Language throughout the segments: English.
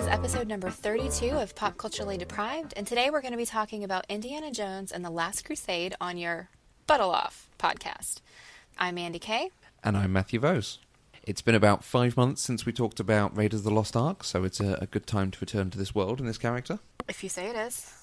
is episode number 32 of Pop Culturally Deprived, and today we're going to be talking about Indiana Jones and the Last Crusade on your Buttle Off podcast. I'm Mandy Kay. And I'm Matthew Vose. It's been about 5 months since we talked about Raiders of the Lost Ark, so it's a good time to return to this world and this character. If you say it is.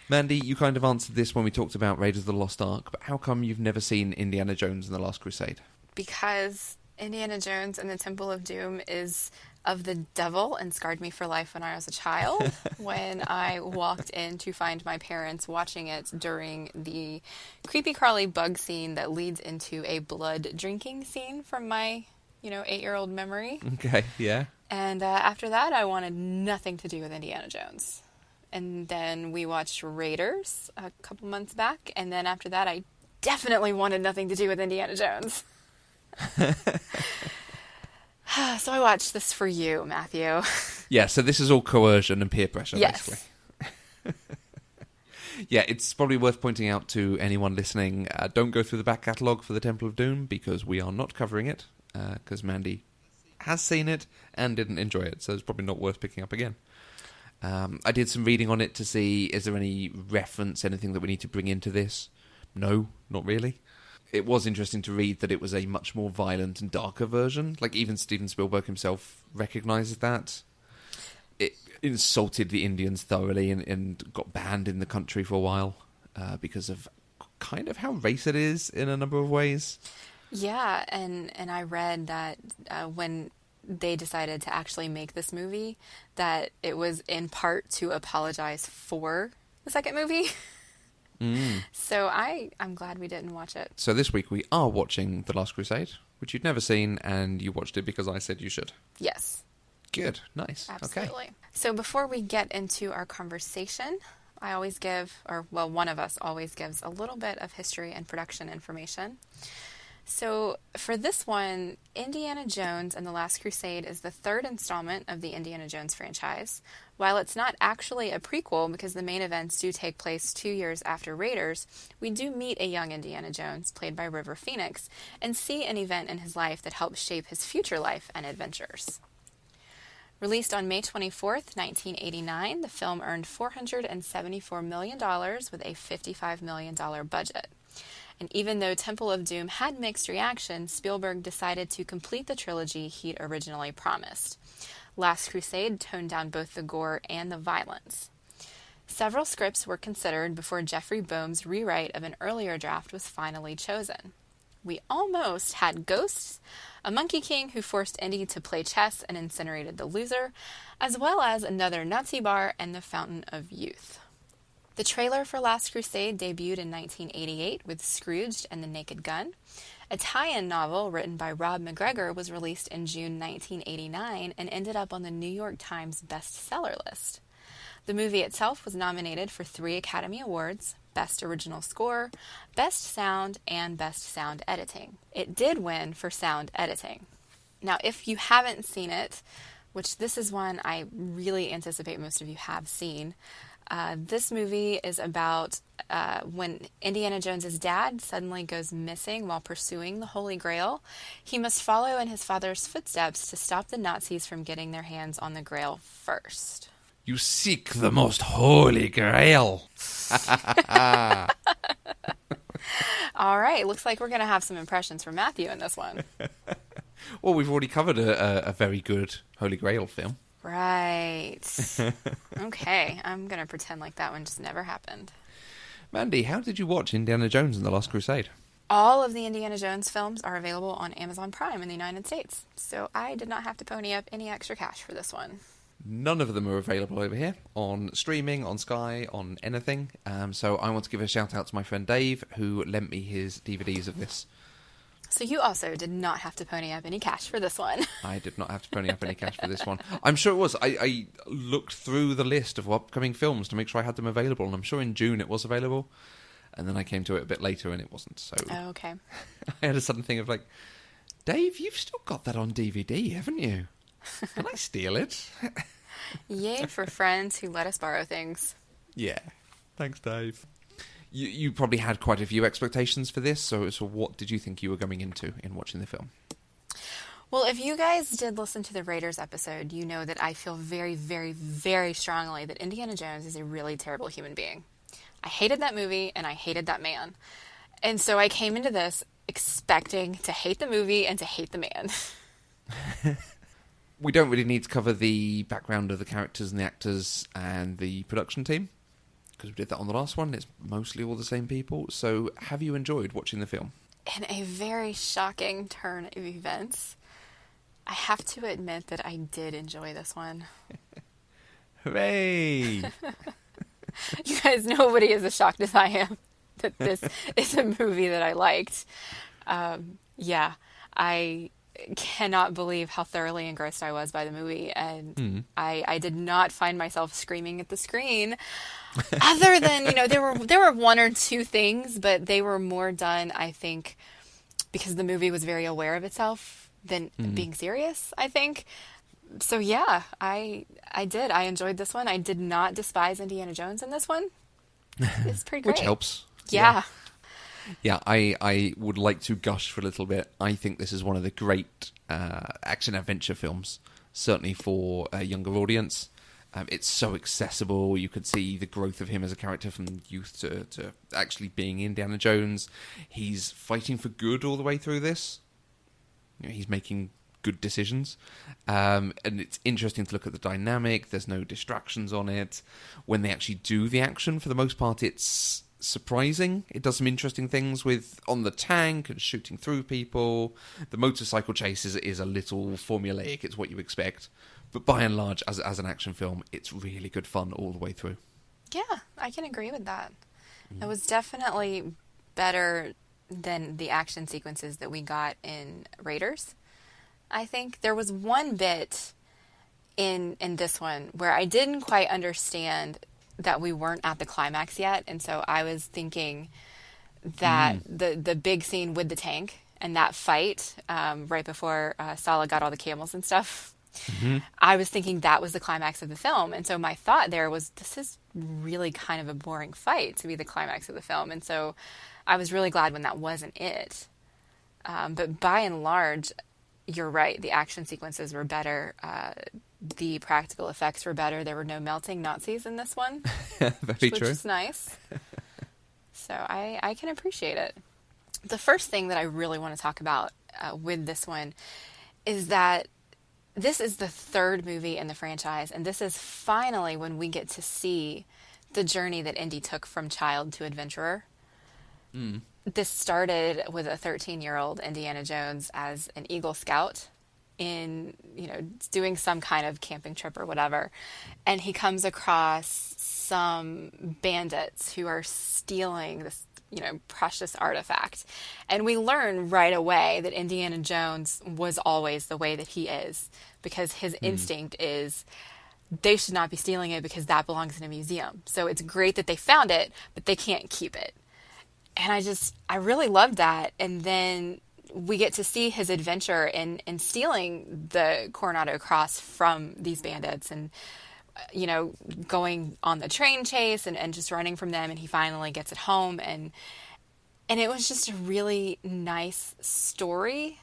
Mandy, you kind of answered this when we talked about Raiders of the Lost Ark, but how come you've never seen Indiana Jones and the Last Crusade? Because Indiana Jones and the Temple of Doom is of the devil and scarred me for life when I was a child. When I walked in to find my parents watching it during the creepy crawly bug scene that leads into a blood drinking scene from my, 8-year-old memory. Okay, yeah. And after that, I wanted nothing to do with Indiana Jones. And then we watched Raiders a couple months back. And then after that, I definitely wanted nothing to do with Indiana Jones. So I watched this for you, Matthew. Yeah, so this is all coercion and peer pressure, yes. Basically. Yeah, it's probably worth pointing out to anyone listening, don't go through the back catalogue for the Temple of Doom, because we are not covering it, because Mandy has seen it and didn't enjoy it, so it's probably not worth picking up again. I did some reading on it to see, is there any reference, anything that we need to bring into this? No, not really. It was interesting to read that it was a much more violent and darker version. Like, even Steven Spielberg himself recognises that. It insulted the Indians thoroughly and got banned in the country for a while because of kind of how racist it is in a number of ways. Yeah, and I read that when they decided to actually make this movie, that it was in part to apologize for the second movie. So I'm glad we didn't watch it. So this week we are watching The Last Crusade, which you'd never seen, and you watched it because I said you should. Yes. Good. Nice. Absolutely. Okay. So before we get into our conversation, I always give, one of us always gives a little bit of history and production information. So for this one, Indiana Jones and the Last Crusade is the third installment of the Indiana Jones franchise. While it's not actually a prequel because the main events do take place 2 years after Raiders, we do meet a young Indiana Jones, played by River Phoenix, and see an event in his life that helps shape his future life and adventures. Released on May 24th, 1989, the film earned $474 million with a $55 million budget. And even though Temple of Doom had mixed reaction, Spielberg decided to complete the trilogy he'd originally promised. Last Crusade toned down both the gore and the violence. Several scripts were considered before Jeffrey Boehm's rewrite of an earlier draft was finally chosen. We almost had ghosts, a Monkey King who forced Indy to play chess and incinerated the loser, as well as another Nazi bar and the Fountain of Youth. The trailer for Last Crusade debuted in 1988 with Scrooged and the Naked Gun. A tie-in novel written by Rob McGregor was released in June 1989 and ended up on the New York Times bestseller list. The movie itself was nominated for 3 Academy Awards: Best Original Score, Best Sound, and Best Sound Editing. It did win for sound editing. Now, if you haven't seen it, which this is one I really anticipate most of you have seen, this movie is about when Indiana Jones's dad suddenly goes missing while pursuing the Holy Grail. He must follow in his father's footsteps to stop the Nazis from getting their hands on the Grail first. You seek the most holy grail. All right, looks like we're going to have some impressions from Matthew in this one. Well, we've already covered a very good Holy Grail film. Right. Okay, I'm going to pretend like that one just never happened. Mandy, how did you watch Indiana Jones and the Last Crusade? All of the Indiana Jones films are available on Amazon Prime in the United States, so I did not have to pony up any extra cash for this one. None of them are available over here on streaming, on Sky, on anything. So I want to give a shout out to my friend Dave, who lent me his DVDs of this. So you also did not have to pony up any cash for this one. I did not have to pony up any cash for this one. I'm sure it was. I looked through the list of upcoming films to make sure I had them available, and I'm sure in June it was available. And then I came to it a bit later and it wasn't. So oh, okay. I had a sudden thing of like, Dave, you've still got that on DVD, haven't you? Can I steal it? Yay for friends who let us borrow things. Yeah. Thanks, Dave. You probably had quite a few expectations for this, so what did you think you were going into in watching the film? Well, if you guys did listen to the Raiders episode, you know that I feel very, very, very strongly that Indiana Jones is a really terrible human being. I hated that movie and I hated that man. And so I came into this expecting to hate the movie and to hate the man. We don't really need to cover the background of the characters and the actors and the production team, because we did that on the last one. It's mostly all the same people. So have you enjoyed watching the film? In a very shocking turn of events, I have to admit that I did enjoy this one. Hooray! You guys, nobody is as shocked as I am that this is a movie that I liked. Yeah, I cannot believe how thoroughly engrossed I was by the movie, and I did not find myself screaming at the screen. Other than, there were one or two things, but they were more done, I think, because the movie was very aware of itself than being serious, I think. So yeah, I did. I enjoyed this one. I did not despise Indiana Jones in this one. It's pretty great. Which helps. Yeah. Yeah, I would like to gush for a little bit. I think this is one of the great action-adventure films, certainly for a younger audience. It's so accessible. You could see the growth of him as a character from youth to actually being Indiana Jones. He's fighting for good all the way through this. He's making good decisions. And it's interesting to look at the dynamic. There's no distractions on it. When they actually do the action, for the most part, it's surprising. It does some interesting things with on the tank and shooting through people. The motorcycle chase is a little formulaic. It's what you expect. But by and large, as an action film, it's really good fun all the way through. Yeah, I can agree with that. It was definitely better than the action sequences that we got in Raiders. I think there was one bit in this one where I didn't quite understand that we weren't at the climax yet, and so I was thinking that the big scene with the tank and that fight right before Sala got all the camels and stuff, I was thinking that was the climax of the film, and so my thought there was, this is really kind of a boring fight to be the climax of the film, and so I was really glad when that wasn't it. But by and large, you're right, the action sequences were better. The practical effects were better. There were no melting Nazis in this one. Very which true. is nice. So I can appreciate it. The first thing that I really want to talk about with this one is that this is the third movie in the franchise, and this is finally when we get to see the journey that Indy took from child to adventurer. This started with a 13-year-old Indiana Jones as an Eagle Scout in, doing some kind of camping trip or whatever. And he comes across some bandits who are stealing this, precious artifact. And we learn right away that Indiana Jones was always the way that he is, because his instinct is they should not be stealing it because that belongs in a museum. So it's great that they found it, but they can't keep it. And I really loved that. And then we get to see his adventure in stealing the Coronado Cross from these bandits and, going on the train chase and just running from them. And he finally gets it home. And it was just a really nice story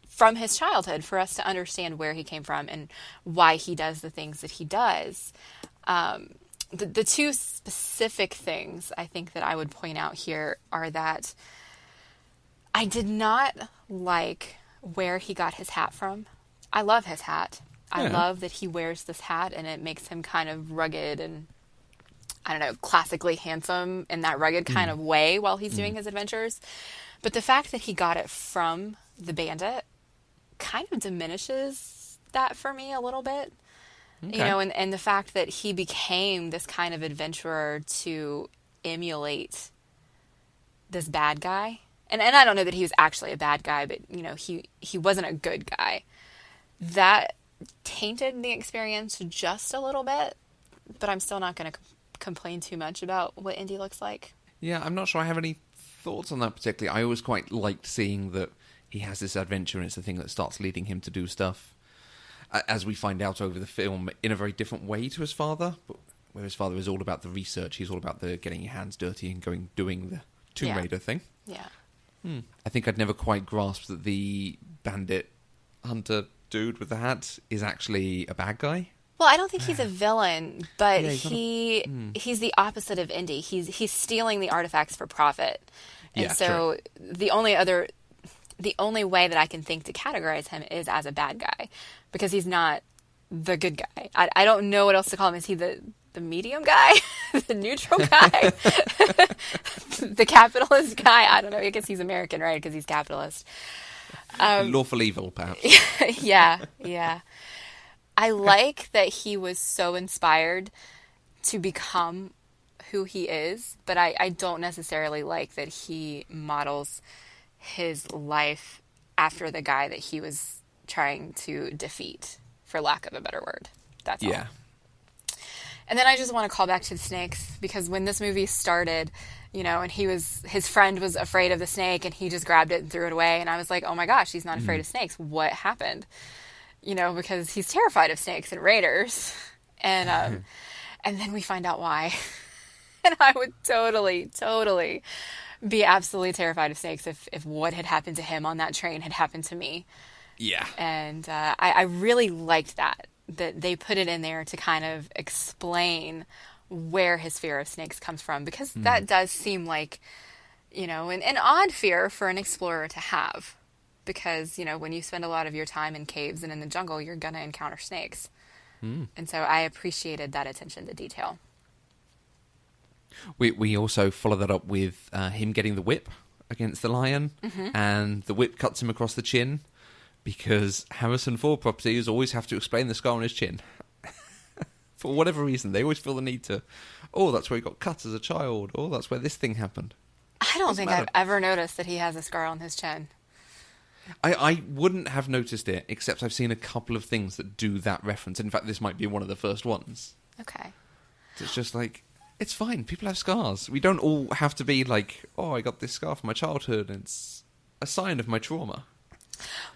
from his childhood for us to understand where he came from and why he does the things that he does. The two specific things I think that I would point out here are that I did not like where he got his hat from. I love his hat. I love that he wears this hat and it makes him kind of rugged and, I don't know, classically handsome in that rugged kind of way while he's doing his adventures. But the fact that he got it from the bandit kind of diminishes that for me a little bit. Okay. And the fact that he became this kind of adventurer to emulate this bad guy. And I don't know that he was actually a bad guy, but, he wasn't a good guy. That tainted the experience just a little bit, but I'm still not going to complain too much about what Indy looks like. Yeah, I'm not sure I have any thoughts on that particularly. I always quite liked seeing that he has this adventure and it's the thing that starts leading him to do stuff. As we find out over the film, in a very different way to his father, but where his father is all about the research, he's all about the getting your hands dirty and doing the Tomb Raider thing. Yeah. I think I'd never quite grasped that the bandit hunter dude with the hat is actually a bad guy. Well, I don't think he's a villain, but Yeah, he's the opposite of Indy. He's stealing the artifacts for profit. And Yeah, so the only way that I can think to categorize him is as a bad guy, because he's not the good guy. I don't know what else to call him. Is he the medium guy? The neutral guy? The capitalist guy? I don't know. I guess he's American, right? Because he's capitalist. Lawful evil, perhaps. Yeah, yeah. I like that he was so inspired to become who he is, but I don't necessarily like that he models his life after the guy that he was trying to defeat, for lack of a better word. That's all. Yeah. And then I just want to call back to the snakes, because when this movie started, and his friend was afraid of the snake and he just grabbed it and threw it away. And I was like, oh my gosh, he's not afraid of snakes. What happened? Because he's terrified of snakes and raiders. And then we find out why. And I would totally be absolutely terrified of snakes if what had happened to him on that train had happened to me. Yeah. And I really liked that they put it in there to kind of explain where his fear of snakes comes from, because that does seem like, an odd fear for an explorer to have. Because, when you spend a lot of your time in caves and in the jungle, you're going to encounter snakes. And so I appreciated that attention to detail. We also follow that up with him getting the whip against the lion, and the whip cuts him across the chin, because Harrison Ford properties always have to explain the scar on his chin. For whatever reason, they always feel the need to, that's where he got cut as a child, that's where this thing happened. I don't think I've ever noticed that he has a scar on his chin. I wouldn't have noticed it, except I've seen a couple of things that do that reference. In fact, this might be one of the first ones. Okay. It's just like, it's fine. People have scars. We don't all have to be like, I got this scar from my childhood, and it's a sign of my trauma.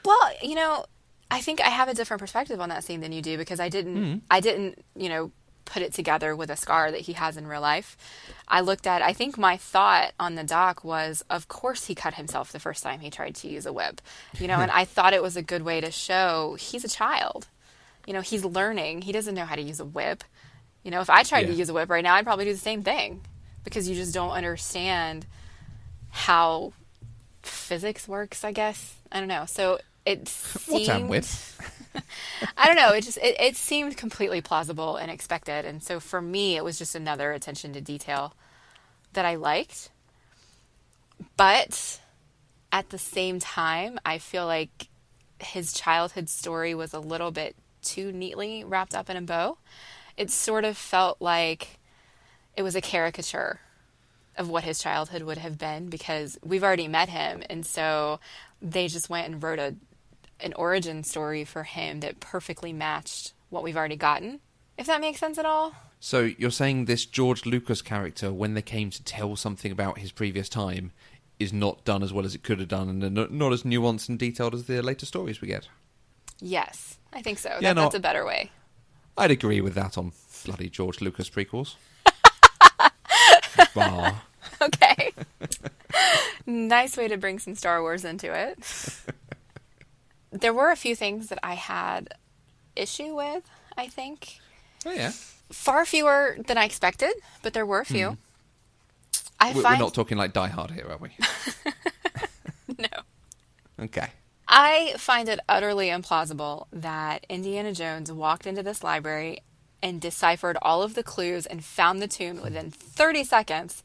Well, I think I have a different perspective on that scene than you do, because I didn't, put it together with a scar that he has in real life. I think my thought on the dock was, of course he cut himself the first time he tried to use a whip, and I thought it was a good way to show he's a child. He's learning. He doesn't know how to use a whip. If I tried to use a whip right now, I'd probably do the same thing, because you just don't understand how physics works, I guess. I don't know. So it seemed... What's that whip? I don't know. It seemed completely plausible and expected. And so for me, it was just another attention to detail that I liked. But at the same time, I feel like his childhood story was a little bit too neatly wrapped up in a bow. It sort of felt like it was a caricature of what his childhood would have been, because we've already met him. And so they just went and wrote an origin story for him that perfectly matched what we've already gotten, if that makes sense at all. So you're saying this George Lucas character, when they came to tell something about his previous time, is not done as well as it could have done, and not as nuanced and detailed as the later stories we get? Yes, I think so. Yeah, That's a better way. I'd agree with that on bloody George Lucas prequels. Bah. Okay. Nice way to bring some Star Wars into it. There were a few things that I had issue with, I think. Oh, yeah. Far fewer than I expected, but there were a few. We're not talking like Die Hard here, are we? No. Okay. I find it utterly implausible that Indiana Jones walked into this library and deciphered all of the clues and found the tomb within 30 seconds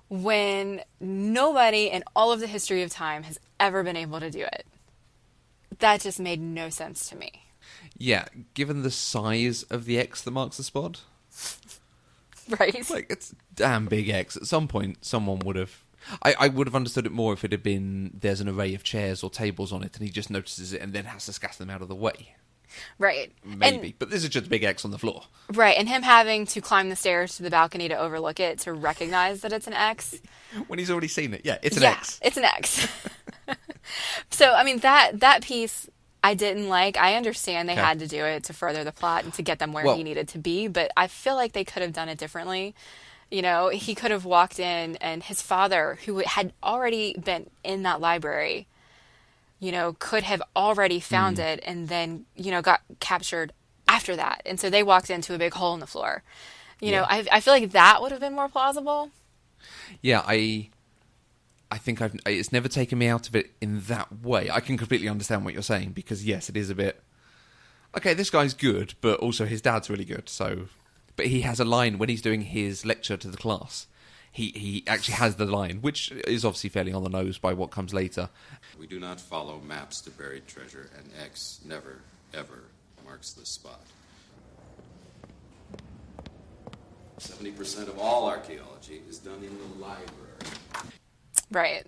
when nobody in all of the history of time has ever been able to do it. That just made no sense to me. Yeah, given the size of the X that marks the spot. Right? Like, it's a damn big X. At some point, someone would have... I would have understood it more if it had been there's an array of chairs or tables on it and he just notices it and then has to scatter them out of the way. Right. Maybe. But this is just a big X on the floor. Right, and him having to climb the stairs to the balcony to overlook it to recognize that it's an X. When he's already seen it. Yeah, it's an X. It's an X. So, I mean, that piece I didn't like. I understand they had to do it to further the plot and to get them where he needed to be, but I feel like they could have done it differently. You know, he could have walked in and his father, who had already been in that library, could have already found it and then, got captured after that. And so they walked into a big hole in the floor. Yeah. I feel like that would have been more plausible. Yeah, I think it's never taken me out of it in that way. I can completely understand what you're saying, because yes, it is a bit, okay, this guy's good, but also his dad's really good. So, but he has a line when he's doing his lecture to the class. He actually has the line, which is obviously fairly on the nose by what comes later. We do not follow maps to buried treasure, and X never, ever marks the spot. 70% of all archaeology is done in the library. Right.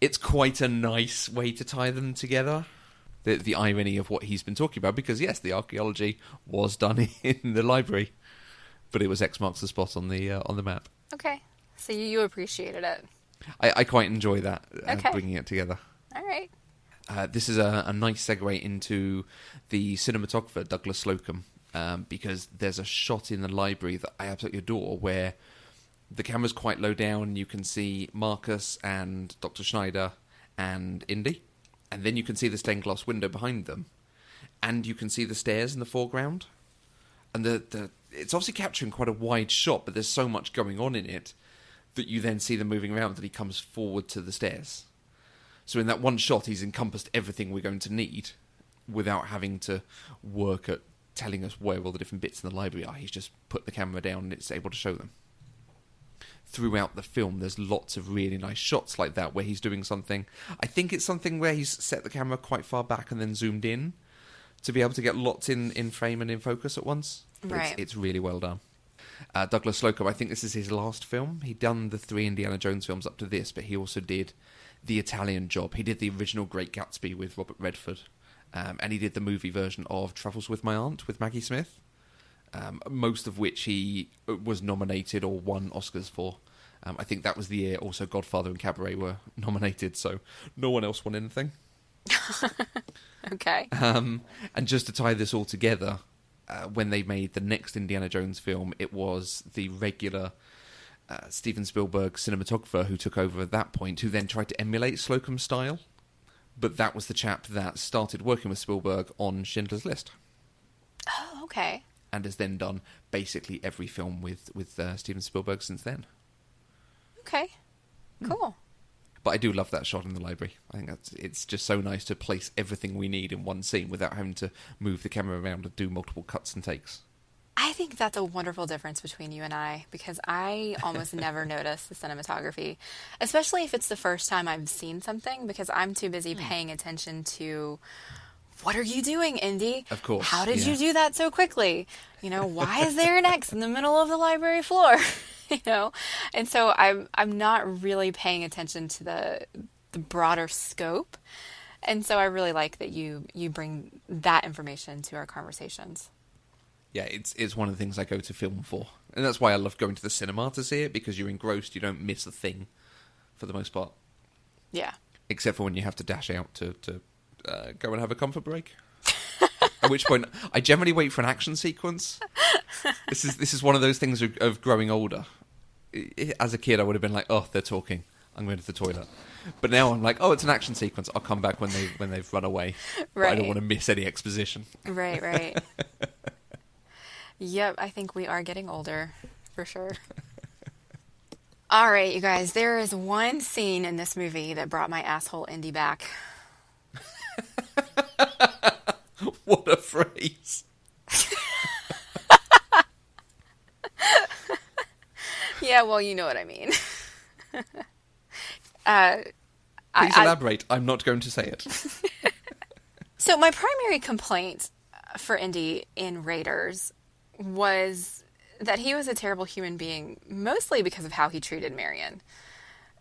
It's quite a nice way to tie them together. The irony of what he's been talking about, because yes, the archaeology was done in the library, but it was X marks the spot on the map. Okay. So you appreciated it. I quite enjoy that, Okay. bringing it together. All right. This is a nice segue into the cinematographer, Douglas Slocum, because there's a shot in the library that I absolutely adore where the camera's quite low down. You can see Marcus and Dr. Schneider and Indy, and then you can see the stained glass window behind them, and you can see the stairs in the foreground. And it's obviously capturing quite a wide shot, but there's so much going on in it that you then see them moving around and he comes forward to the stairs. So in that one shot, he's encompassed everything we're going to need without having to work at telling us where all the different bits in the library are. He's just put the camera down and it's able to show them. Throughout the film, there's lots of really nice shots like that where he's doing something. I think it's something where he's set the camera quite far back and then zoomed in to be able to get lots in frame and in focus at once. But Right. It's really well done. Douglas Slocum, I think this is his last film. He'd done the 3 Indiana Jones films up to this, but he also did The Italian Job. He did the original Great Gatsby with Robert Redford, and he did the movie version of Travels with My Aunt with Maggie Smith, most of which he was nominated or won Oscars for. I think that was the year also Godfather and Cabaret were nominated, so no one else won anything. Okay. And just to tie this all together, when they made the next Indiana Jones film, it was the regular Steven Spielberg cinematographer who took over at that point, who then tried to emulate Slocum's style. But that was the chap that started working with Spielberg on Schindler's List. Oh, okay. And has then done basically every film with Steven Spielberg since then. Okay. Cool. But I do love that shot in the library. I think it's just so nice to place everything we need in one scene without having to move the camera around and do multiple cuts and takes. I think that's a wonderful difference between you and I, because I almost never notice the cinematography, especially if it's the first time I've seen something, because I'm too busy paying attention to, what are you doing, Indy? Of course, How did yeah. you do that so quickly? Why is there an X in the middle of the library floor? And so I'm not really paying attention to the broader scope. And so I really like that you bring that information to our conversations. Yeah, it's one of the things I go to film for. And that's why I love going to the cinema to see it, because you're engrossed, you don't miss a thing, for the most part. Yeah. Except for when you have to dash out to go and have a comfort break. At which point, I generally wait for an action sequence. This is one of those things of growing older. As a kid, I would have been like, oh, they're talking, I'm going to the toilet. But now I'm like, oh, it's an action sequence, I'll come back when they've run away. Right. But I don't want to miss any exposition. Right. Yep, I think we are getting older, for sure. All right, you guys, there is one scene in this movie that brought my asshole Indy back. What a phrase. Yeah, well, you know what I mean. Please elaborate. I'm not going to say it. So my primary complaint for Indy in Raiders was that he was a terrible human being, mostly because of how he treated Marion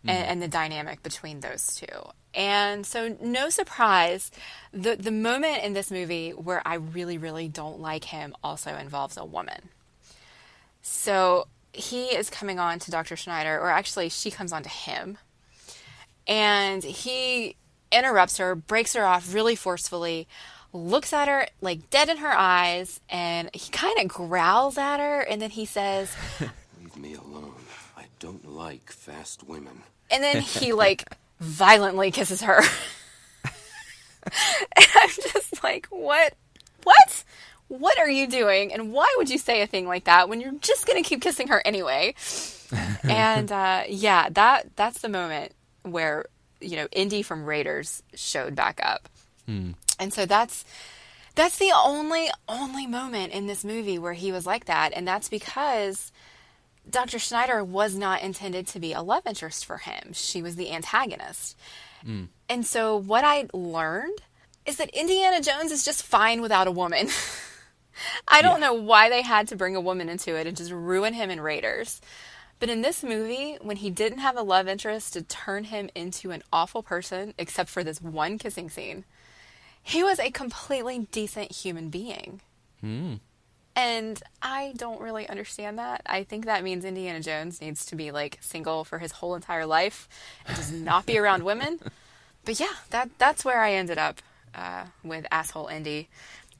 and the dynamic between those two. And so no surprise, the moment in this movie where I really, really don't like him also involves a woman. So he is coming on to Dr. Schneider, or actually she comes on to him, and he interrupts her, breaks her off really forcefully, looks at her like dead in her eyes, and he kind of growls at her, and then he says, Leave me alone. I don't like fast women. and then he like violently kisses her. And I'm just like, what? What? What are you doing? And why would you say a thing like that when you're just going to keep kissing her anyway? And yeah, that's the moment where, Indy from Raiders showed back up. And so that's the only moment in this movie where he was like that. And that's because Dr. Schneider was not intended to be a love interest for him. She was the antagonist. And so what I learned is that Indiana Jones is just fine without a woman. I don't know why they had to bring a woman into it and just ruin him in Raiders. But in this movie, when he didn't have a love interest to turn him into an awful person, except for this one kissing scene, he was a completely decent human being. And I don't really understand that. I think that means Indiana Jones needs to be like single for his whole entire life and just not be around women. But yeah, that's where I ended up with asshole Indy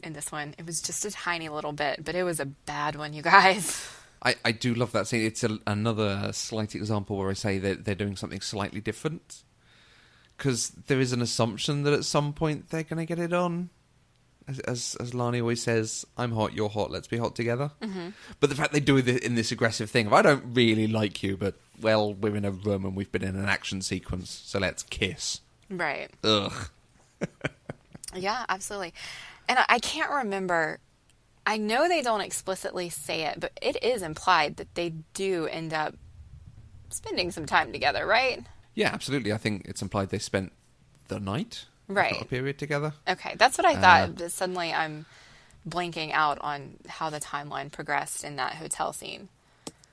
in this one. It was just a tiny little bit, but it was a bad one, you guys. I do love that scene. It's another slight example where I say that they're doing something slightly different. Because there is an assumption that at some point they're going to get it on. As Lani always says, I'm hot, you're hot, let's be hot together. But the fact they do it in this aggressive thing of, I don't really like you, but, well, we're in a room and we've been in an action sequence, so let's kiss. Right. Ugh. Yeah, absolutely. And I can't remember, I know they don't explicitly say it, but it is implied that they do end up spending some time together, right? Yeah, absolutely. I think it's implied they spent the night, right, not a period together. Okay, that's what I thought. But suddenly I'm blanking out on how the timeline progressed in that hotel scene.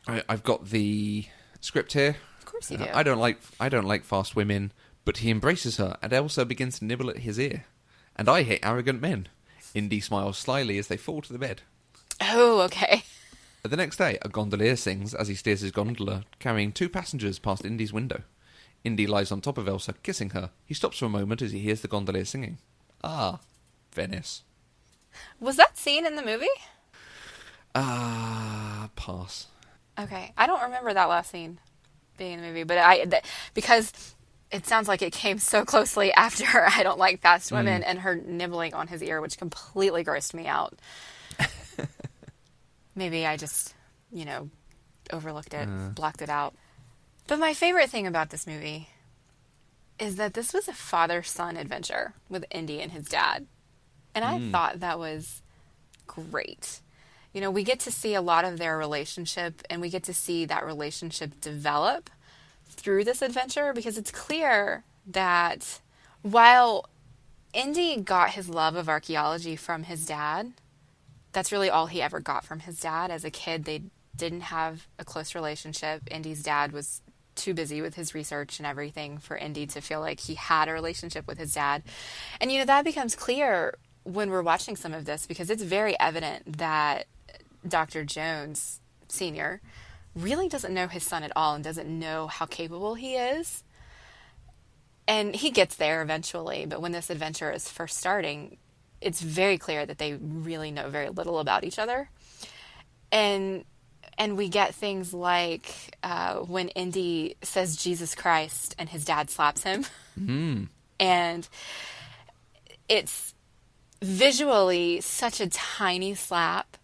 I've got the script here. Of course you do. I don't like fast women, but he embraces her and Elsa begins to nibble at his ear. And I hate arrogant men. Indy smiles slyly as they fall to the bed. Oh, okay. The next day, a gondolier sings as he steers his gondola, carrying 2 passengers past Indy's window. Indy lies on top of Elsa, kissing her. He stops for a moment as he hears the gondolier singing. Ah, Venice. Was that scene in the movie? Pass. Okay, I don't remember that last scene being in the movie, but because it sounds like it came so closely after I Don't Like Fast Women and her nibbling on his ear, which completely grossed me out. Maybe I just, overlooked it, blocked it out. But my favorite thing about this movie is that this was a father-son adventure with Indy and his dad. And I thought that was great. We get to see a lot of their relationship, and we get to see that relationship develop through this adventure, because it's clear that while Indy got his love of archaeology from his dad, that's really all he ever got from his dad. As a kid, they didn't have a close relationship. Indy's dad was too busy with his research and everything for Indy to feel like he had a relationship with his dad. And, that becomes clear when we're watching some of this, because it's very evident that Dr. Jones Sr. really doesn't know his son at all and doesn't know how capable he is. And he gets there eventually, but when this adventure is first starting, it's very clear that they really know very little about each other. And we get things like when Indy says Jesus Christ and his dad slaps him. And it's visually such a tiny slap,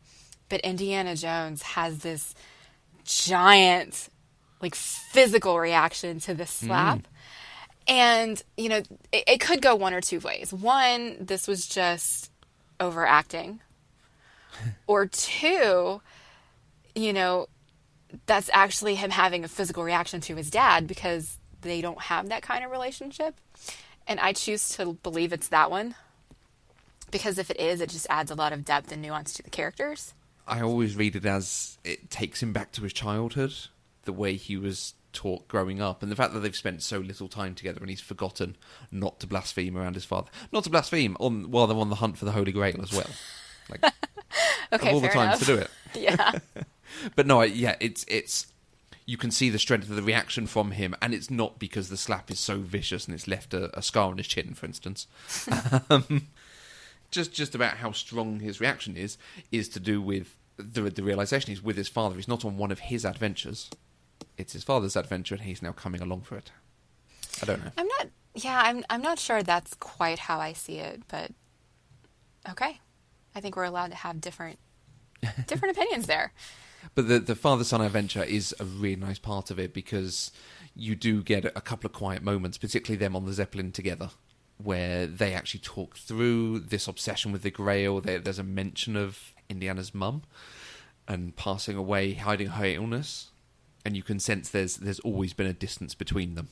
but Indiana Jones has this giant, physical reaction to this slap. And, it could go one or two ways. One, this was just overacting. Or two, that's actually him having a physical reaction to his dad, because they don't have that kind of relationship. And I choose to believe it's that one, because if it is, it just adds a lot of depth and nuance to the characters. I always read it as it takes him back to his childhood, the way he was taught growing up, and the fact that they've spent so little time together and he's forgotten not to blaspheme around his father. Not to blaspheme while they're on the hunt for the Holy Grail as well. Okay, of all the times to do it. Yeah. But no, it's you can see the strength of the reaction from him, and it's not because the slap is so vicious and it's left a scar on his chin, for instance. Just about how strong his reaction is to do with the realization he's with his father. He's not on one of his adventures. It's his father's adventure, and he's now coming along for it. I don't know. Yeah, I'm not sure that's quite how I see it, but okay. I think we're allowed to have different opinions there. But the father-son adventure is a really nice part of it because you do get a couple of quiet moments, particularly them on the Zeppelin together, where they actually talk through this obsession with the Grail. There's a mention of Indiana's mum and passing away, hiding her illness, and you can sense there's always been a distance between them.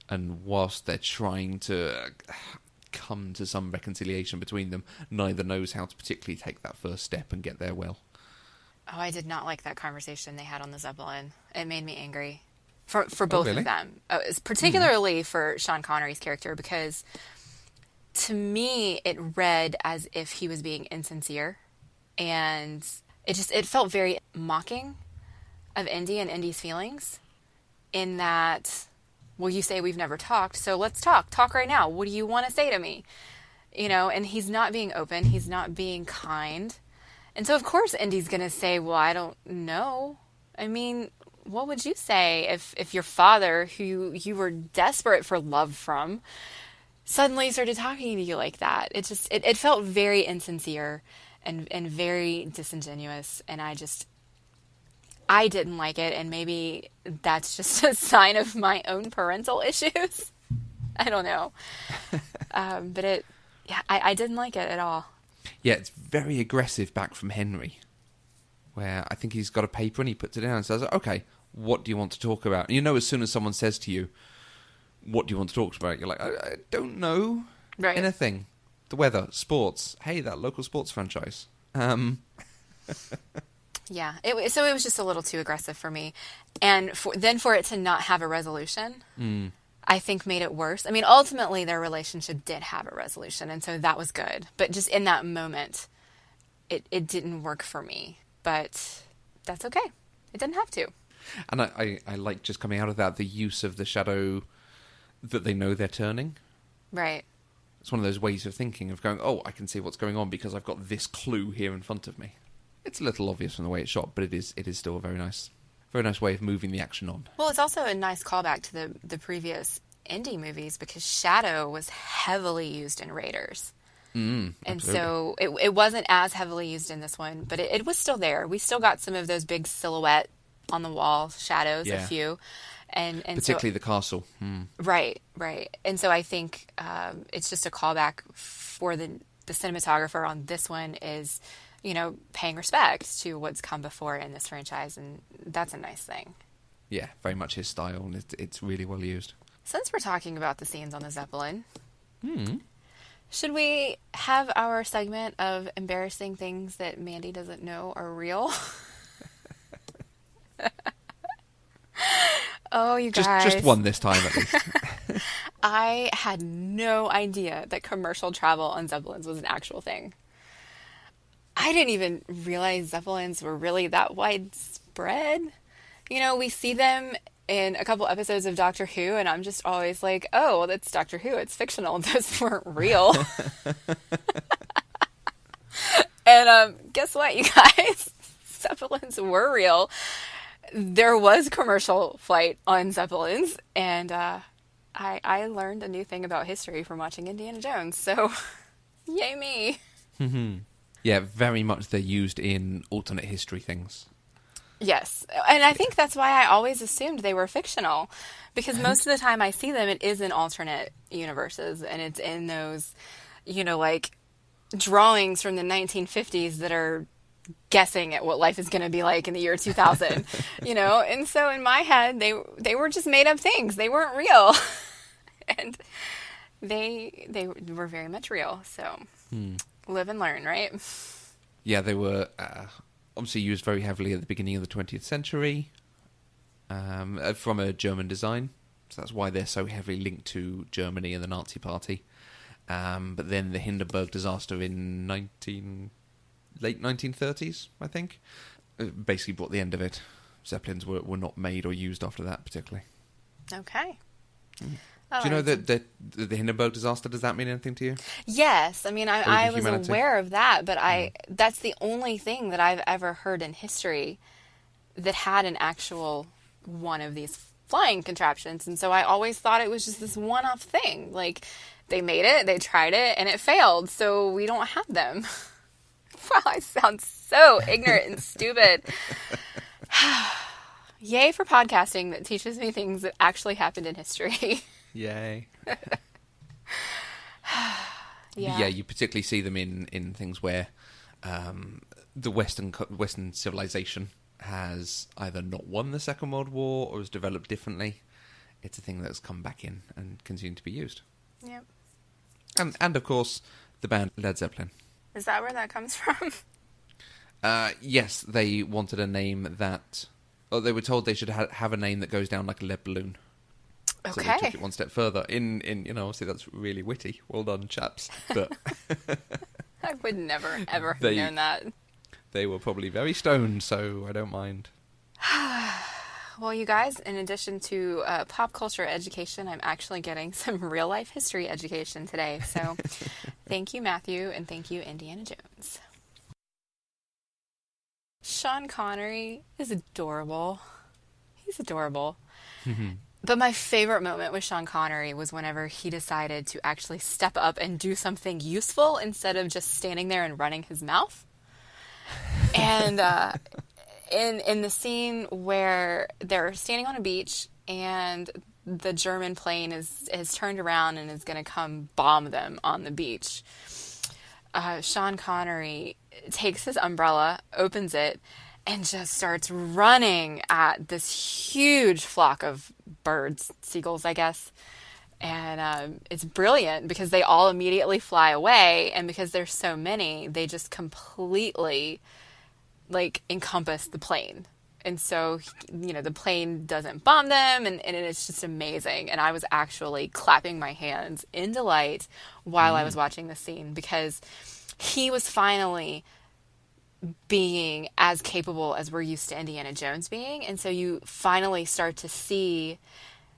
And whilst they're trying to come to some reconciliation between them, neither knows how to particularly take that first step and get there well. Oh, I did not like that conversation they had on the Zeppelin. It made me angry for both really? of them, particularly for Sean Connery's character, because to me it read as if he was being insincere, and it felt very mocking of Indy and Indy's feelings. In that, well, you say we've never talked, so let's talk right now. What do you want to say to me? And he's not being open. He's not being kind. And so, of course, Indy's going to say, well, I don't know. I mean, what would you say if your father, who you were desperate for love from, suddenly started talking to you like that? It felt very insincere and very disingenuous. And I didn't like it. And maybe that's just a sign of my own parental issues. I don't know. But I didn't like it at all. Yeah, it's very aggressive back from Henry, where I think he's got a paper and he puts it down and says, okay, what do you want to talk about? And as soon as someone says to you, what do you want to talk about? You're like, I don't know. Right. Anything. The weather, sports. Hey, that local sports franchise. Yeah, so it was just a little too aggressive for me. And for it to not have a resolution, I think made it worse. I mean, ultimately their relationship did have a resolution, and so that was good. But just in that moment, it didn't work for me. But that's okay. It didn't have to. And I like just coming out of that, the use of the shadow that they know they're turning. Right. It's one of those ways of thinking, of going, oh, I can see what's going on because I've got this clue here in front of me. It's a little obvious from the way it's shot, but it is still a very nice way of moving the action on. Well, it's also a nice callback to the previous Indy movies, because shadow was heavily used in Raiders. And so it wasn't as heavily used in this one, but it was still there. We still got some of those big silhouette on the wall shadows, a few. And particularly the castle. Right. And so I think it's just a callback for the cinematographer on this one is, paying respect to what's come before in this franchise, and that's a nice thing. Yeah, very much his style, and it's really well used. Since we're talking about the scenes on the Zeppelin, should we have our segment of embarrassing things that Mandy doesn't know are real? Oh, you guys. Just one this time, at least. I had no idea that commercial travel on Zeppelins was an actual thing. I didn't even realize Zeppelins were really that widespread. We see them in a couple episodes of Doctor Who, and I'm just always like, oh, well, that's Doctor Who. It's fictional. Those weren't real. And guess what, you guys? Zeppelins were real. There was commercial flight on Zeppelins, and I learned a new thing about history from watching Indiana Jones, so yay me. Yeah, very much they're used in alternate history things. Yes, and I think that's why I always assumed they were fictional, because most of the time I see them, it is in alternate universes, and it's in those, like drawings from the 1950s that are guessing at what life is going to be like in the year 2000, and so in my head they were just made up things. They weren't real. And they were very much real. So live and learn, right? Yeah, they were obviously used very heavily at the beginning of the 20th century from a German design. So that's why they're so heavily linked to Germany and the Nazi Party. But then the Hindenburg disaster in late 1930s, I think, basically brought the end of it. Zeppelins were not made or used after that, particularly. Okay. Do you know that the Hindenburg disaster, does that mean anything to you? Yes. I mean, I was humanity? aware of that, but that's the only thing that I've ever heard in history that had an actual one of these flying contraptions. And so I always thought it was just this one-off thing. Like, they made it, they tried it, and it failed, so we don't have them. Wow, I sound so ignorant and stupid. Yay for podcasting that teaches me things that actually happened in history. Yay. Yeah. You particularly see them in things where the Western civilization has either not won the Second World War or has developed differently. It's a thing that's come back in and continued to be used. Yep. And of course, the band Led Zeppelin. Is that where that comes from? Yes, they wanted a name that... Well, they were told they should have a name that goes down like a lead balloon. Okay. So they took it one step further. In obviously that's really witty. Well done, chaps. But I would never, ever have known that. They were probably very stoned, so I don't mind. Well, you guys, in addition to pop culture education, I'm actually getting some real-life history education today. So thank you, Matthew, and thank you, Indiana Jones. Sean Connery is adorable. He's adorable. But my favorite moment with Sean Connery was whenever he decided to actually step up and do something useful instead of just standing there and running his mouth. And in the scene where they're standing on a beach and the German plane is turned around and is going to come bomb them on the beach, Sean Connery takes his umbrella, opens it, and just starts running at this huge flock of birds, seagulls, I guess. And it's brilliant because they all immediately fly away, and because there's so many, they just completely encompass the plane. And so, the plane doesn't bomb them, and it's just amazing. And I was actually clapping my hands in delight while I was watching this scene, because he was finally being as capable as we're used to Indiana Jones being. And so you finally start to see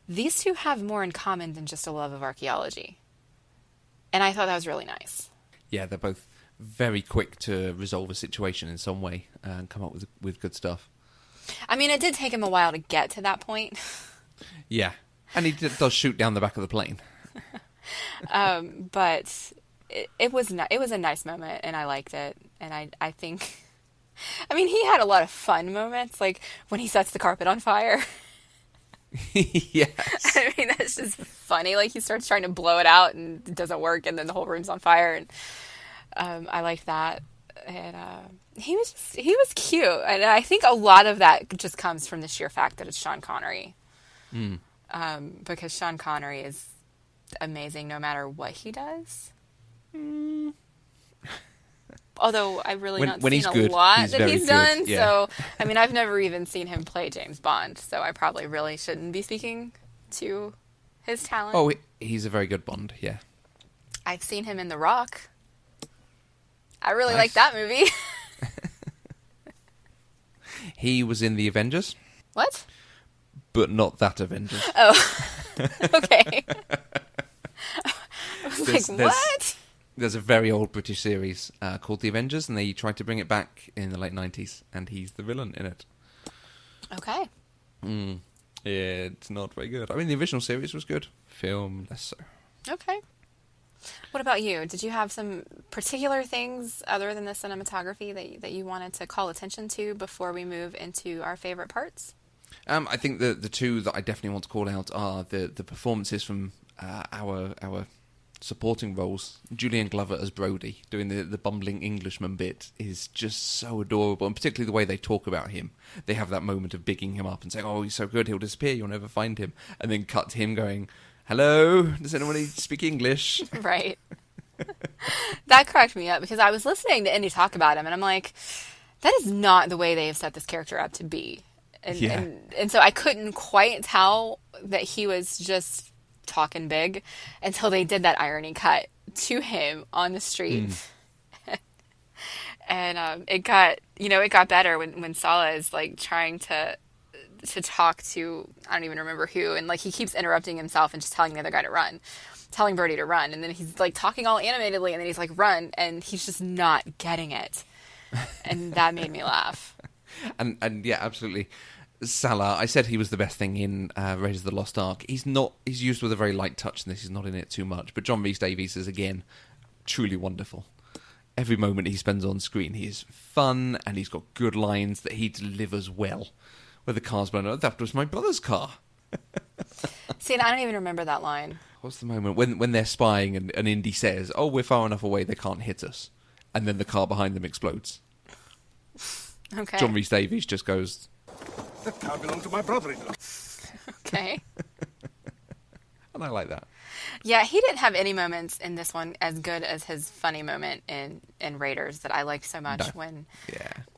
these two have more in common than just a love of archaeology. And I thought that was really nice. Yeah, they're both very quick to resolve a situation in some way and come up with good stuff. I mean, it did take him a while to get to that point. Yeah, and he does shoot down the back of the plane. But it was a nice moment, and I liked it. And I think, I mean, he had a lot of fun moments, like when he sets the carpet on fire. Yes. I mean, that's just funny. Like, he starts trying to blow it out, and it doesn't work, and then the whole room's on fire. And I liked that. And he was cute. And I think a lot of that just comes from the sheer fact that it's Sean Connery. Because Sean Connery is amazing no matter what he does. Although I've really not seen a lot that he's done. Yeah. So, I mean, I've never even seen him play James Bond. So I probably really shouldn't be speaking to his talent. Oh, he's a very good Bond, yeah. I've seen him in The Rock. I really like that movie. He was in The Avengers. What? But not that Avengers. Oh, okay. I was what? There's a very old British series called The Avengers, and they tried to bring it back in the late 90s, and he's the villain in it. Okay. Yeah, it's not very good. I mean, the original series was good. Film, less so. Okay. What about you? Did you have some particular things other than the cinematography that you wanted to call attention to before we move into our favorite parts? I think the two that I definitely want to call out are the performances from our supporting roles. Julian Glover as Brody, doing the bumbling Englishman bit, is just so adorable, and particularly the way they talk about him. They have that moment of bigging him up and saying, "Oh, he's so good, he'll disappear, you'll never find him," and then cut to him going, "Hello, does anyone speak English?" Right. That cracked me up because I was listening to Indy talk about him, and I'm like, that is not the way they have set this character up to be. And so I couldn't quite tell that he was just talking big until they did that irony cut to him on the street. And it got better when Sala is like trying to talk to, I don't even remember who, and like he keeps interrupting himself and just telling the other guy to run, telling Birdie to run, and then he's like talking all animatedly, and then he's like, "Run," and he's just not getting it. And that made me laugh. And yeah, absolutely. Salah, I said he was the best thing in Raiders of the Lost Ark. He's not. He's used with a very light touch in this. He's not in it too much. But John Rhys-Davies is, again, truly wonderful. Every moment he spends on screen, he is fun, and he's got good lines that he delivers well. Where the car's blown up, that was my brother's car. See, and I don't even remember that line. What's the moment when they're spying and Indy says, "Oh, we're far enough away, they can't hit us," and then the car behind them explodes. Okay. John Rhys-Davies just goes, That car belonged to my brother-in-law. Okay. and I like that. Yeah, he didn't have any moments in this one as good as his funny moment in Raiders that I liked so much No.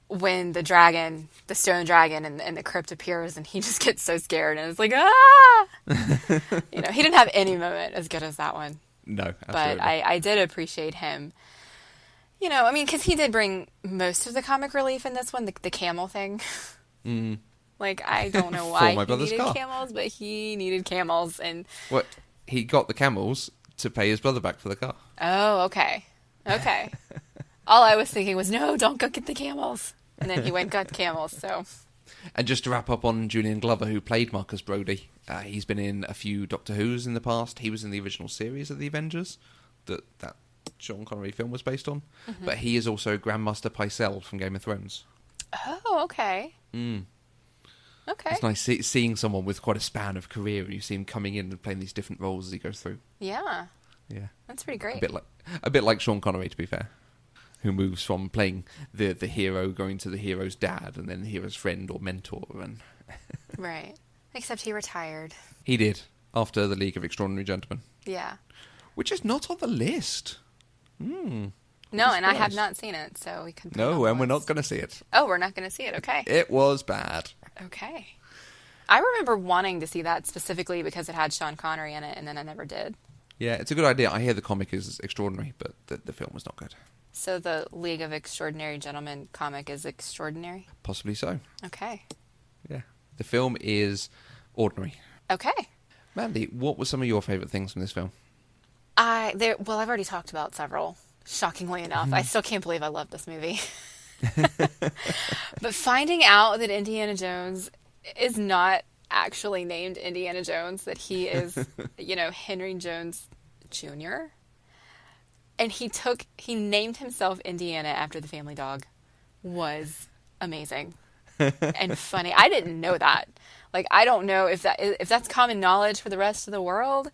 when the dragon, the stone dragon and the crypt appears and he just gets so scared and it's like, ah! He didn't have any moment as good as that one. No, absolutely. But I did appreciate him. Because he did bring most of the comic relief in this one, the camel thing. Mm. Like, I don't know For why my he brother's needed car. camels, but he needed camels. And What? He got the camels to pay his brother back for the car. oh, okay. All I was thinking was, no, don't go get the camels. And then he went and got the camels, so... And just to wrap up on Julian Glover, who played Marcus Brody, he's been in a few Doctor Who's in the past. He was in the original series of the Avengers that Sean Connery film was based on. Mm-hmm. But he is also Grandmaster Pycelle from Game of Thrones. Oh, okay. Mm. Okay. It's nice seeing someone with quite a span of career, and you see him coming in and playing these different roles as he goes through. Yeah. Yeah. That's pretty great. A bit like Sean Connery, to be fair, who moves from playing the hero, going to the hero's dad, and then the hero's friend or mentor. And Right. Except he retired. he did, after the League of Extraordinary Gentlemen. Yeah. Which is not on the list. No, and I have not seen it, so we can put it on No, the and we're not list. going to see it. Oh, we're not going to see it. Okay. It was bad. Okay. I remember wanting to see that specifically because it had Sean Connery in it, and then I never did. Yeah, it's a good idea. I hear the comic is extraordinary, but the film was not good. So the League of Extraordinary Gentlemen comic is extraordinary? Possibly so. Okay. Yeah. The film is ordinary. Okay. Mandy, what were some of your favourite things from this film? I've already talked about several, shockingly enough. I still can't believe I love this movie. But finding out that Indiana Jones is not actually named Indiana Jones, that he is, Henry Jones Jr., and he named himself Indiana after the family dog, was amazing and funny. I didn't know that. Like, I don't know if that's common knowledge for the rest of the world.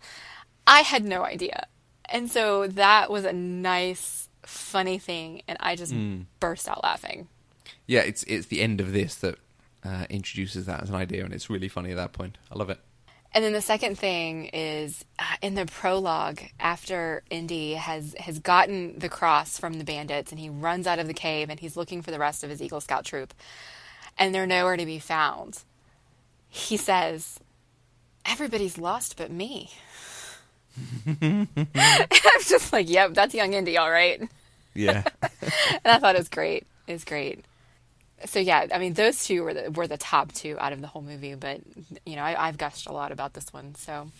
I had no idea. And so that was a nice, funny thing, and I just burst out laughing. Yeah, it's the end of this that introduces that as an idea, and it's really funny at that point. I love it. And then the second thing is in the prologue, after Indy has gotten the cross from the bandits, and he runs out of the cave, and he's looking for the rest of his Eagle Scout troop, and they're nowhere to be found. He says, "Everybody's lost but me." And I'm just like, yep, that's young Indy, all right. Yeah. And I thought it was great. It was great. So yeah, I mean, those two were the top two out of the whole movie. But I've gushed a lot about this one. So,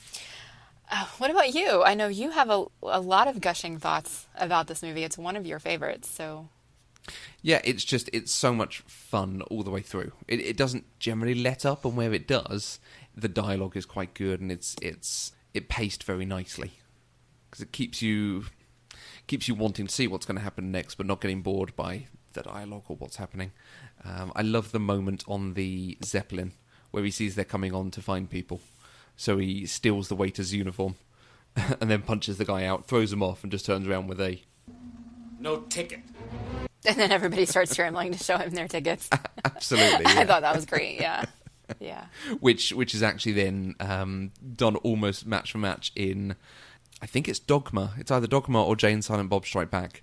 what about you? I know you have a lot of gushing thoughts about this movie. It's one of your favorites. So. Yeah, it's so much fun all the way through. It doesn't generally let up, and where it does, the dialogue is quite good, and it paced very nicely because it keeps you wanting to see what's going to happen next, but not getting bored by the dialogue or what's happening. I love the moment on the Zeppelin where he sees they're coming on to find people, so he steals the waiter's uniform and then punches the guy out, throws him off, and just turns around with a No ticket. And then everybody starts scrambling to show him their tickets. absolutely. Yeah. I thought that was great. Yeah. Yeah. Which is actually then done almost match for match in, I think it's Dogma. It's either Dogma or Jay and Silent Bob Strike Back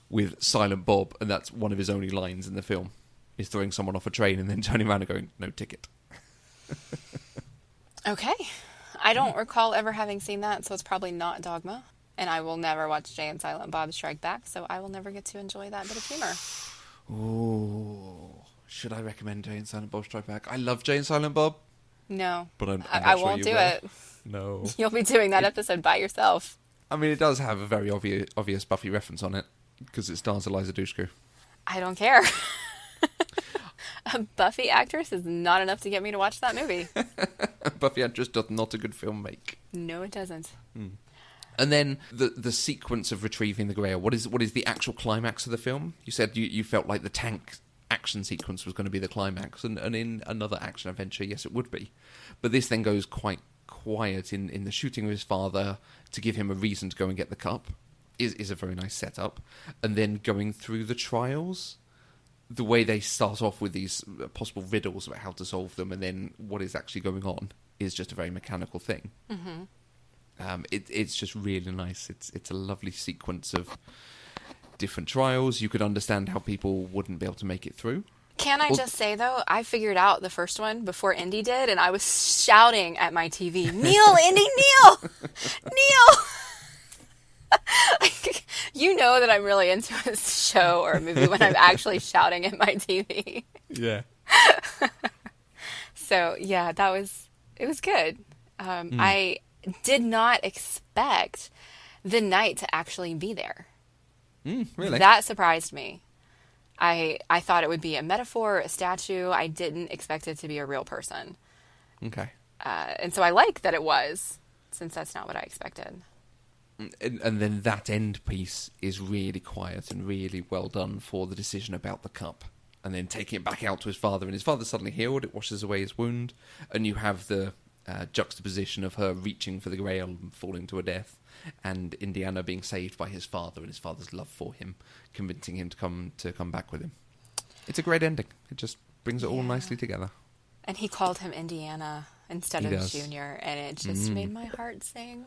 with Silent Bob, and that's one of his only lines in the film, is throwing someone off a train and then turning around and going, "No ticket." Okay. I don't recall ever having seen that, so it's probably not Dogma. And I will never watch Jay and Silent Bob Strike Back, so I will never get to enjoy that bit of humor. Ooh. Should I recommend Jay and Silent Bob Strike Back? I love Jay and Silent Bob. No. But I'm I not sure won't you do will. it. No. You'll be doing that episode by yourself. I mean, it does have a very obvious Buffy reference on it, because it stars Eliza Dushku. I don't care. A Buffy actress is not enough to get me to watch that movie. Buffy actress does not a good film make. No, it doesn't. And then the sequence of retrieving the Grail. What is the actual climax of the film? You said you felt like the tank action sequence was going to be the climax, and in another action adventure, yes, it would be. But this then goes quite quiet in the shooting of his father to give him a reason to go and get the cup. Is a very nice setup. And then going through the trials, the way they start off with these possible riddles about how to solve them, and then what is actually going on is just a very mechanical thing. It's just really nice. It's a lovely sequence of different trials. You could understand how people wouldn't be able to make it through. Can I just say, though, I figured out the first one before Indy did, and I was shouting at my TV, "Neil, Indy, Neil! Neil!" You know that I'm really into a show or a movie when I'm actually shouting at my TV. Yeah. So, yeah, it was good. I did not expect the knight to actually be there. Really? That surprised me. I thought it would be a metaphor, a statue. I didn't expect it to be a real person. Okay. And so I like that it was, since that's not what I expected. And then that end piece is really quiet and really well done for the decision about the cup. And then taking it back out to his father, and his father's suddenly healed, it washes away his wound, and you have the juxtaposition of her reaching for the Grail and falling to her death, and Indiana being saved by his father and his father's love for him, convincing him to come back with him. It's a great ending. It just brings it all nicely together. And he called him Indiana instead of Junior, and it just made my heart sing.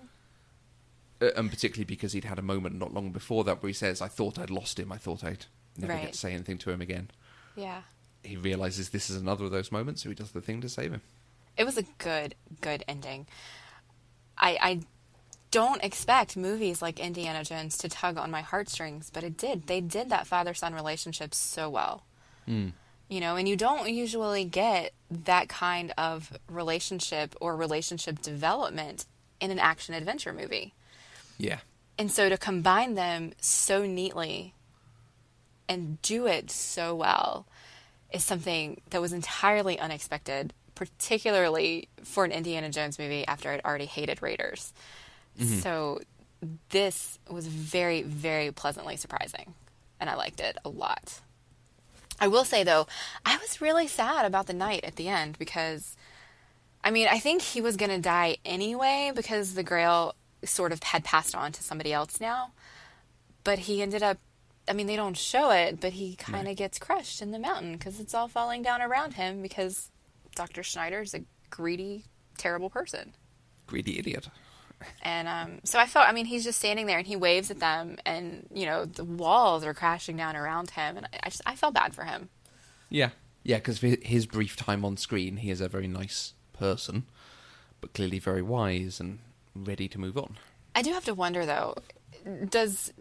And particularly because he'd had a moment not long before that where he says, "I thought I'd lost him. I thought I'd never get to say anything to him again." Yeah. He realizes this is another of those moments, so he does the thing to save him. It was a good ending. I don't expect movies like Indiana Jones to tug on my heartstrings, but it did. They did that father-son relationship so well. You know, and you don't usually get that kind of relationship or relationship development in an action-adventure movie. Yeah. And so to combine them so neatly and do it so well is something that was entirely unexpected, particularly for an Indiana Jones movie after I'd already hated Raiders. So this was very, very pleasantly surprising, and I liked it a lot. I will say, though, I was really sad about the knight at the end because, I mean, I think he was going to die anyway because the Grail sort of had passed on to somebody else now. But he ended up, I mean, they don't show it, but he kind of gets crushed in the mountain because it's all falling down around him because Dr. Schneider's a greedy, terrible person. Greedy idiot. And so I felt, I mean, he's just standing there and he waves at them and, you know, the walls are crashing down around him. And I felt bad for him. Yeah. Yeah, because for his brief time on screen, he is a very nice person, but clearly very wise and ready to move on. I do have to wonder, though, does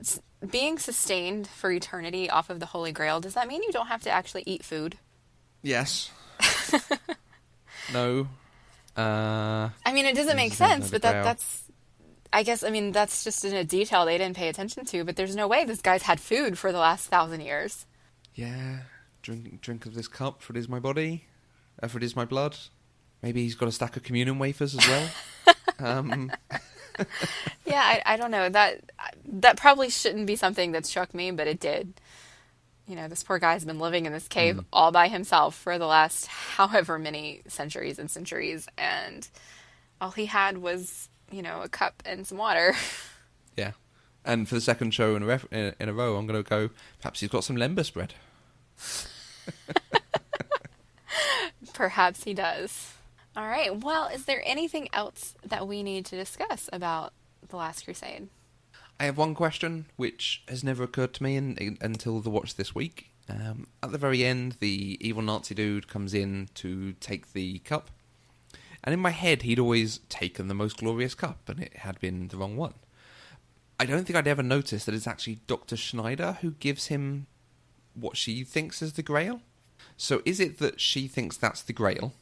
being sustained for eternity off of the Holy Grail, does that mean you don't have to actually eat food? Yes. No. I mean, it doesn't make sense, but that's... I guess, I mean, that's just in a detail they didn't pay attention to, but there's no way this guy's had food for the last 1,000 years. Yeah. Drink of this cup, for it is my body. For it is my blood. Maybe he's got a stack of communion wafers as well. Yeah, I don't know. That probably shouldn't be something that struck me, but it did. You know, this poor guy's been living in this cave all by himself for the last however many centuries and centuries, and all he had was, you know, a cup and some water. Yeah. And for the second show in a row, I'm going to go, perhaps he's got some lembas bread. Perhaps he does. All right. Well, is there anything else that we need to discuss about The Last Crusade? I have one question, which has never occurred to me until the watch this week. At the very end, the evil Nazi dude comes in to take the cup. And in my head, he'd always taken the most glorious cup, and it had been the wrong one. I don't think I'd ever noticed that it's actually Dr. Schneider who gives him what she thinks is the Grail. So is it that she thinks that's the Grail,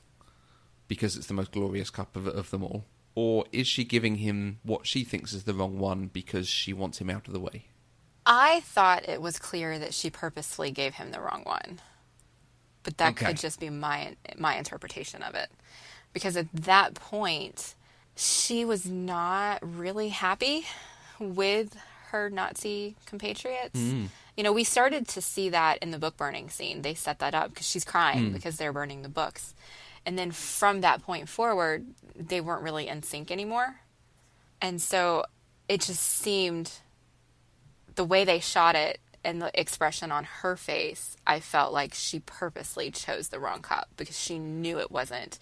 because it's the most glorious cup of them all? Or is she giving him what she thinks is the wrong one because she wants him out of the way? I thought it was clear that she purposefully gave him the wrong one. but that Okay. could just be my interpretation of it. Because at that point, she was not really happy with her Nazi compatriots. You know, we started to see that in the book burning scene. They set that up because she's crying because they're burning the books. And then from that point forward, they weren't really in sync anymore. And so it just seemed, the way they shot it and the expression on her face, I felt like she purposely chose the wrong cop because she knew it wasn't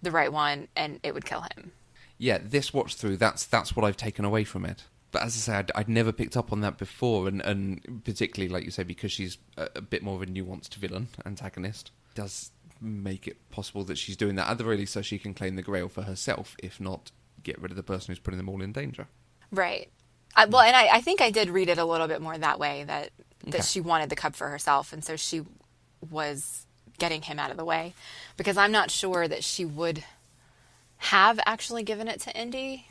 the right one and it would kill him. Yeah, this watch through, that's what I've taken away from it. But as I say, I'd never picked up on that before, and particularly, like you say, because she's a bit more of a nuanced villain, antagonist, does make it possible that she's doing that at the very least so she can claim the Grail for herself, if not get rid of the person who's putting them all in danger. Right. Well, and I think I did read it a little bit more that way, that Okay. she wanted the cup for herself, and so she was getting him out of the way. Because I'm not sure that she would have actually given it to Indy.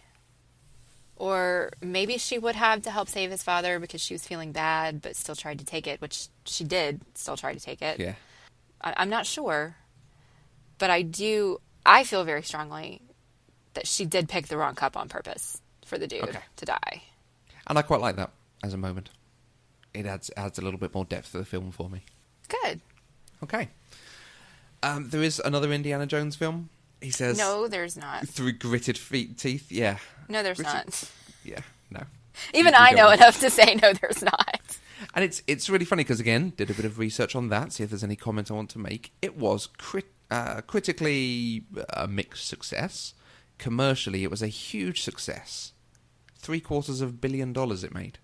Or maybe she would have to help save his father because she was feeling bad, but still tried to take it, which she did still try to take it. Yeah. I'm not sure. But I feel very strongly that she did pick the wrong cup on purpose for the dude to die. And I quite like that as a moment. It adds a little bit more depth to the film for me. Good. Okay. There is another Indiana Jones film. He says... No, there's not. Through gritted teeth, yeah. No, there's Gritted- not. Yeah, no. Even You I don't know want- enough to say no, there's not. And it's really funny because, again, did a bit of research on that, see if there's any comment I want to make. It was critically a mixed success. Commercially, it was a huge success. $750 million it made.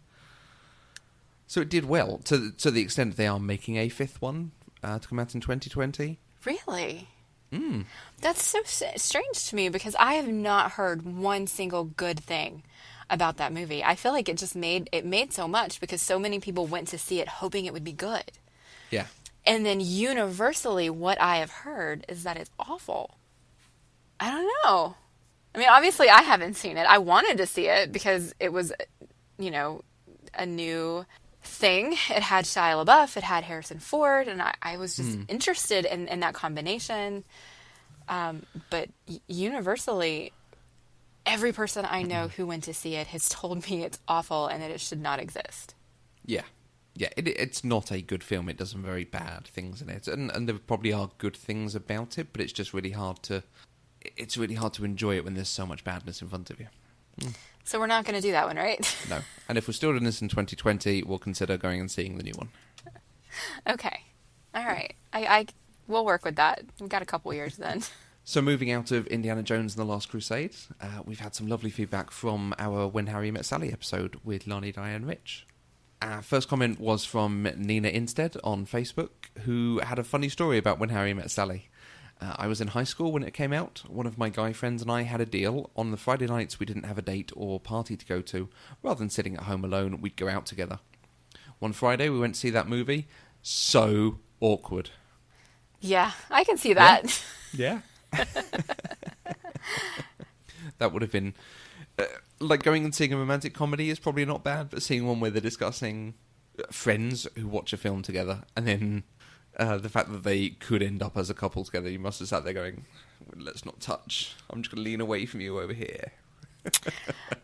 So it did well, to the extent they are making a fifth one to come out in 2020. Really? That's so strange to me because I have not heard one single good thing about that movie. I feel like it made so much because so many people went to see it hoping it would be good. Yeah. And then universally what I have heard is that it's awful. I don't know. I mean, obviously I haven't seen it. I wanted to see it because it was, you know, a new thing. It had Shia LaBeouf, it had Harrison Ford, and I was just interested in that combination. But universally, every person I know who went to see it has told me it's awful and that it should not exist. Yeah. Yeah, it's not a good film. It does some very bad things in it. And there probably are good things about it, but it's just really hard to... It's really hard to enjoy it when there's so much badness in front of you. So we're not going to do that one, right? No. And if we're still doing this in 2020, we'll consider going and seeing the new one. Okay. All right. We'll work with that. We've got a couple years then. So moving out of Indiana Jones and the Last Crusade, we've had some lovely feedback from our When Harry Met Sally episode with Lonnie, Diane, Rich. Our first comment was from Nina Instead on Facebook, who had a funny story about When Harry Met Sally. I was in high school when it came out. One of my guy friends and I had a deal. On the Friday nights we didn't have a date or party to go to. Rather than sitting at home alone, we'd go out together. One Friday we went to see that movie. So awkward. Yeah, I can see that. Yeah. That would have been... like going and seeing a romantic comedy is probably not bad, but seeing one where they're discussing friends who watch a film together and then... the fact that they could end up as a couple together, you must have sat there going, let's not touch. I'm just going to lean away from you over here.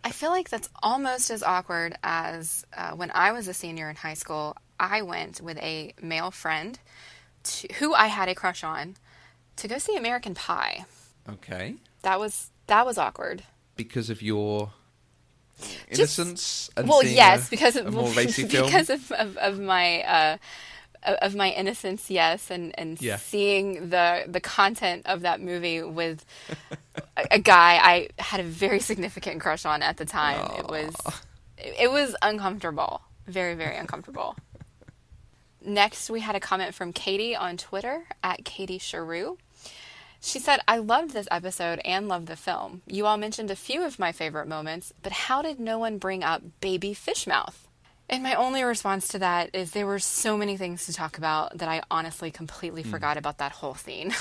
I feel like that's almost as awkward as when I was a senior in high school. I went with a male friend who I had a crush on to go see American Pie. Okay. That was awkward. Because of your innocence? And Well, seeing yes, because a more racy film? because of my innocence, yes, and Yeah. seeing the content of that movie with a guy I had a very significant crush on at the time. It was uncomfortable, very, very uncomfortable. Next, we had a comment from Katie on Twitter at Katie Charoux. She said, I loved this episode and loved the film. You all mentioned a few of my favorite moments, but how did no one bring up Baby Fishmouth? And my only response to that is there were so many things to talk about that I honestly completely forgot about that whole scene.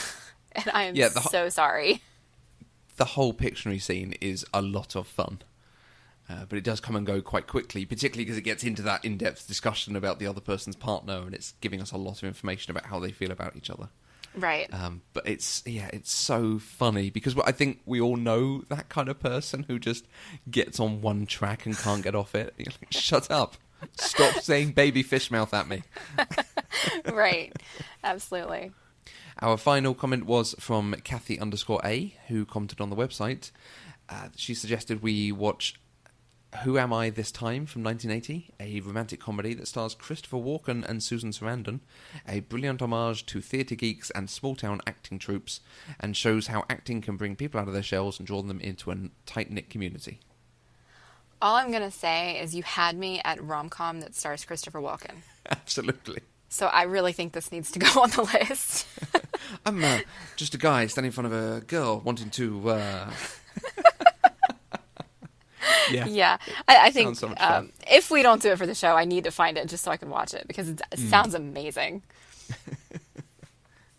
And I am so sorry. The whole Pictionary scene is a lot of fun. But it does come and go quite quickly, particularly because it gets into that in-depth discussion about the other person's partner, and it's giving us a lot of information about how they feel about each other. Right. But it's so funny because I think we all know that kind of person who just gets on one track and can't get off it. You're like, shut up. Stop saying baby fish mouth at me. Right. Absolutely. Our final comment was from Kathy_A, who commented on the website. She suggested we watch Who Am I This Time from 1980, a romantic comedy that stars Christopher Walken and Susan Sarandon, a brilliant homage to theatre geeks and small-town acting troupes, and shows how acting can bring people out of their shells and draw them into a tight-knit community. All I'm going to say is you had me at rom-com that stars Christopher Walken. Absolutely. So I really think this needs to go on the list. I'm just a guy standing in front of a girl wanting to... Yeah. I think so much fun. if we don't do it for the show, I need to find it just so I can watch it because it sounds amazing.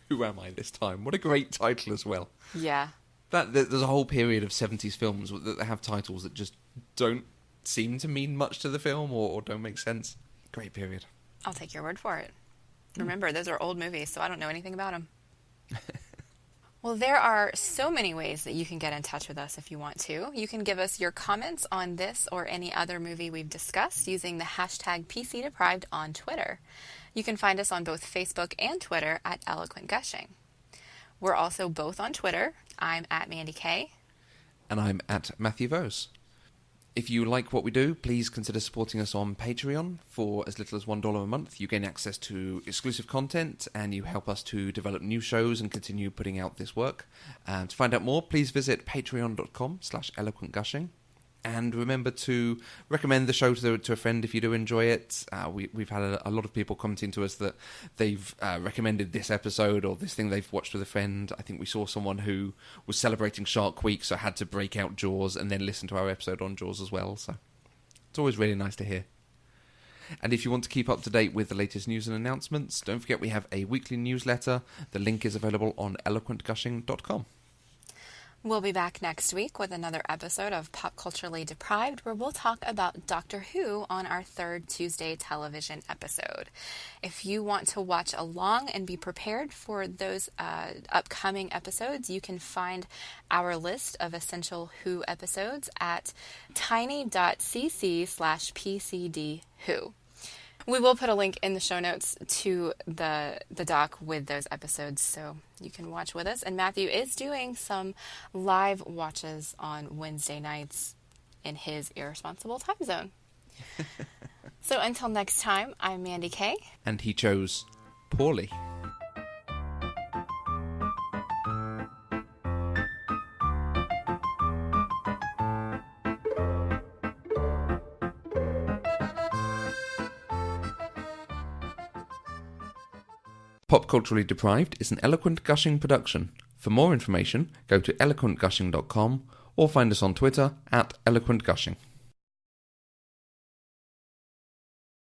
Who Am I This Time? What a great title as well. Yeah. There's a whole period of 70s films that have titles that just don't seem to mean much to the film or don't make sense. Great period. I'll take your word for it. Remember, those are old movies, so I don't know anything about them. Well, there are so many ways that you can get in touch with us if you want to. You can give us your comments on this or any other movie we've discussed using the hashtag PCDeprived on Twitter. You can find us on both Facebook and Twitter at Eloquent Gushing. We're also both on Twitter. I'm at Mandy K. And I'm at Matthew Vose. If you like what we do, please consider supporting us on Patreon. For as little as $1 a month, you gain access to exclusive content and you help us to develop new shows and continue putting out this work. To find out more, please visit patreon.com/eloquentgushing. And remember to recommend the show to a friend if you do enjoy it. We've had a lot of people commenting to us that they've recommended this episode or this thing they've watched with a friend. I think we saw someone who was celebrating Shark Week, so had to break out Jaws and then listen to our episode on Jaws as well. So it's always really nice to hear. And if you want to keep up to date with the latest news and announcements, don't forget we have a weekly newsletter. The link is available on eloquentgushing.com. We'll be back next week with another episode of Pop Culturally Deprived, where we'll talk about Doctor Who on our third Tuesday television episode. If you want to watch along and be prepared for those upcoming episodes, you can find our list of essential Who episodes at tiny.cc/pcdwho. We will put a link in the show notes to the doc with those episodes so you can watch with us. And Matthew is doing some live watches on Wednesday nights in his irresponsible time zone. So until next time, I'm Mandy K. And he chose poorly. Pop Culturally Deprived is an Eloquent Gushing production. For more information, go to eloquentgushing.com or find us on Twitter at eloquentgushing.